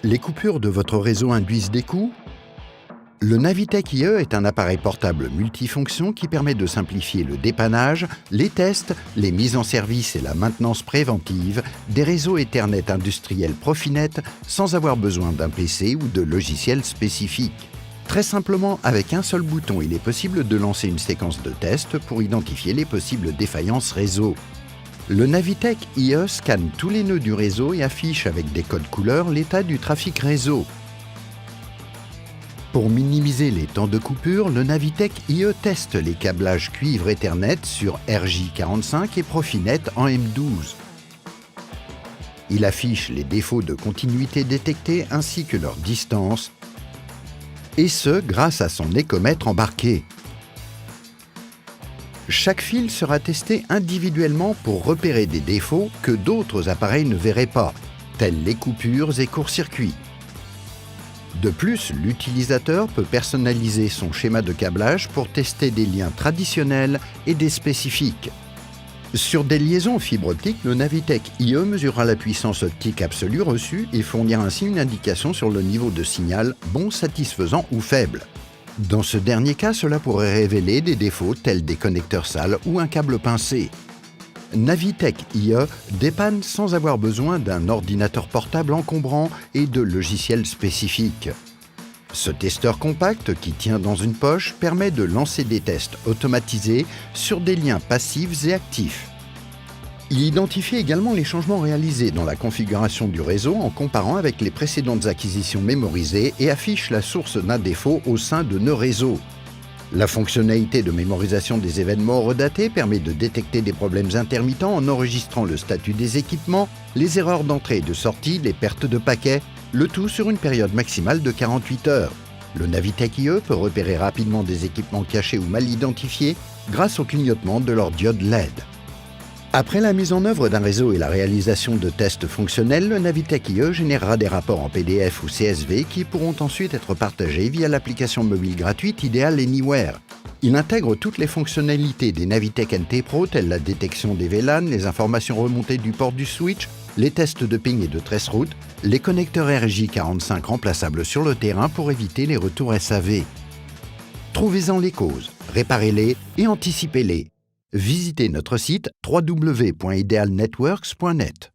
Les coupures de votre réseau induisent des coûts? Le Navitec IE est un appareil portable multifonction qui permet de simplifier le dépannage, les tests, les mises en service et la maintenance préventive des réseaux Ethernet industriels Profinet sans avoir besoin d'un PC ou de logiciels spécifiques. Très simplement, avec un seul bouton, il est possible de lancer une séquence de tests pour identifier les possibles défaillances réseau. Le Navitec IE scanne tous les nœuds du réseau et affiche avec des codes couleurs l'état du trafic réseau. Pour minimiser les temps de coupure, le Navitec IE teste les câblages cuivre Ethernet sur RJ45 et Profinet en M12. Il affiche les défauts de continuité détectés ainsi que leur distance, et ce grâce à son écomètre embarqué. Chaque fil sera testé individuellement pour repérer des défauts que d'autres appareils ne verraient pas, tels les coupures et courts-circuits. De plus, l'utilisateur peut personnaliser son schéma de câblage pour tester des liens traditionnels et des spécifiques. Sur des liaisons fibre optique, le Navitec IE mesurera la puissance optique absolue reçue et fournira ainsi une indication sur le niveau de signal bon, satisfaisant ou faible. Dans ce dernier cas, cela pourrait révéler des défauts tels des connecteurs sales ou un câble pincé. Navitec IE dépanne sans avoir besoin d'un ordinateur portable encombrant et de logiciels spécifiques. Ce testeur compact qui tient dans une poche permet de lancer des tests automatisés sur des liens passifs et actifs. Il identifie également les changements réalisés dans la configuration du réseau en comparant avec les précédentes acquisitions mémorisées et affiche la source d'un défaut au sein de nos réseaux. La fonctionnalité de mémorisation des événements redatés permet de détecter des problèmes intermittents en enregistrant le statut des équipements, les erreurs d'entrée et de sortie, les pertes de paquets, le tout sur une période maximale de 48 heures. Le Navitec IE peut repérer rapidement des équipements cachés ou mal identifiés grâce au clignotement de leur diode LED. Après la mise en œuvre d'un réseau et la réalisation de tests fonctionnels, le Navitec IE générera des rapports en PDF ou CSV qui pourront ensuite être partagés via l'application mobile gratuite Ideal Anywhere. Il intègre toutes les fonctionnalités des Navitec NT Pro telles la détection des VLAN, les informations remontées du port du switch, les tests de ping et de traceroute, les connecteurs RJ45 remplaçables sur le terrain pour éviter les retours SAV. Trouvez-en les causes, réparez-les et anticipez-les. Visitez notre site www.idealnetworks.net.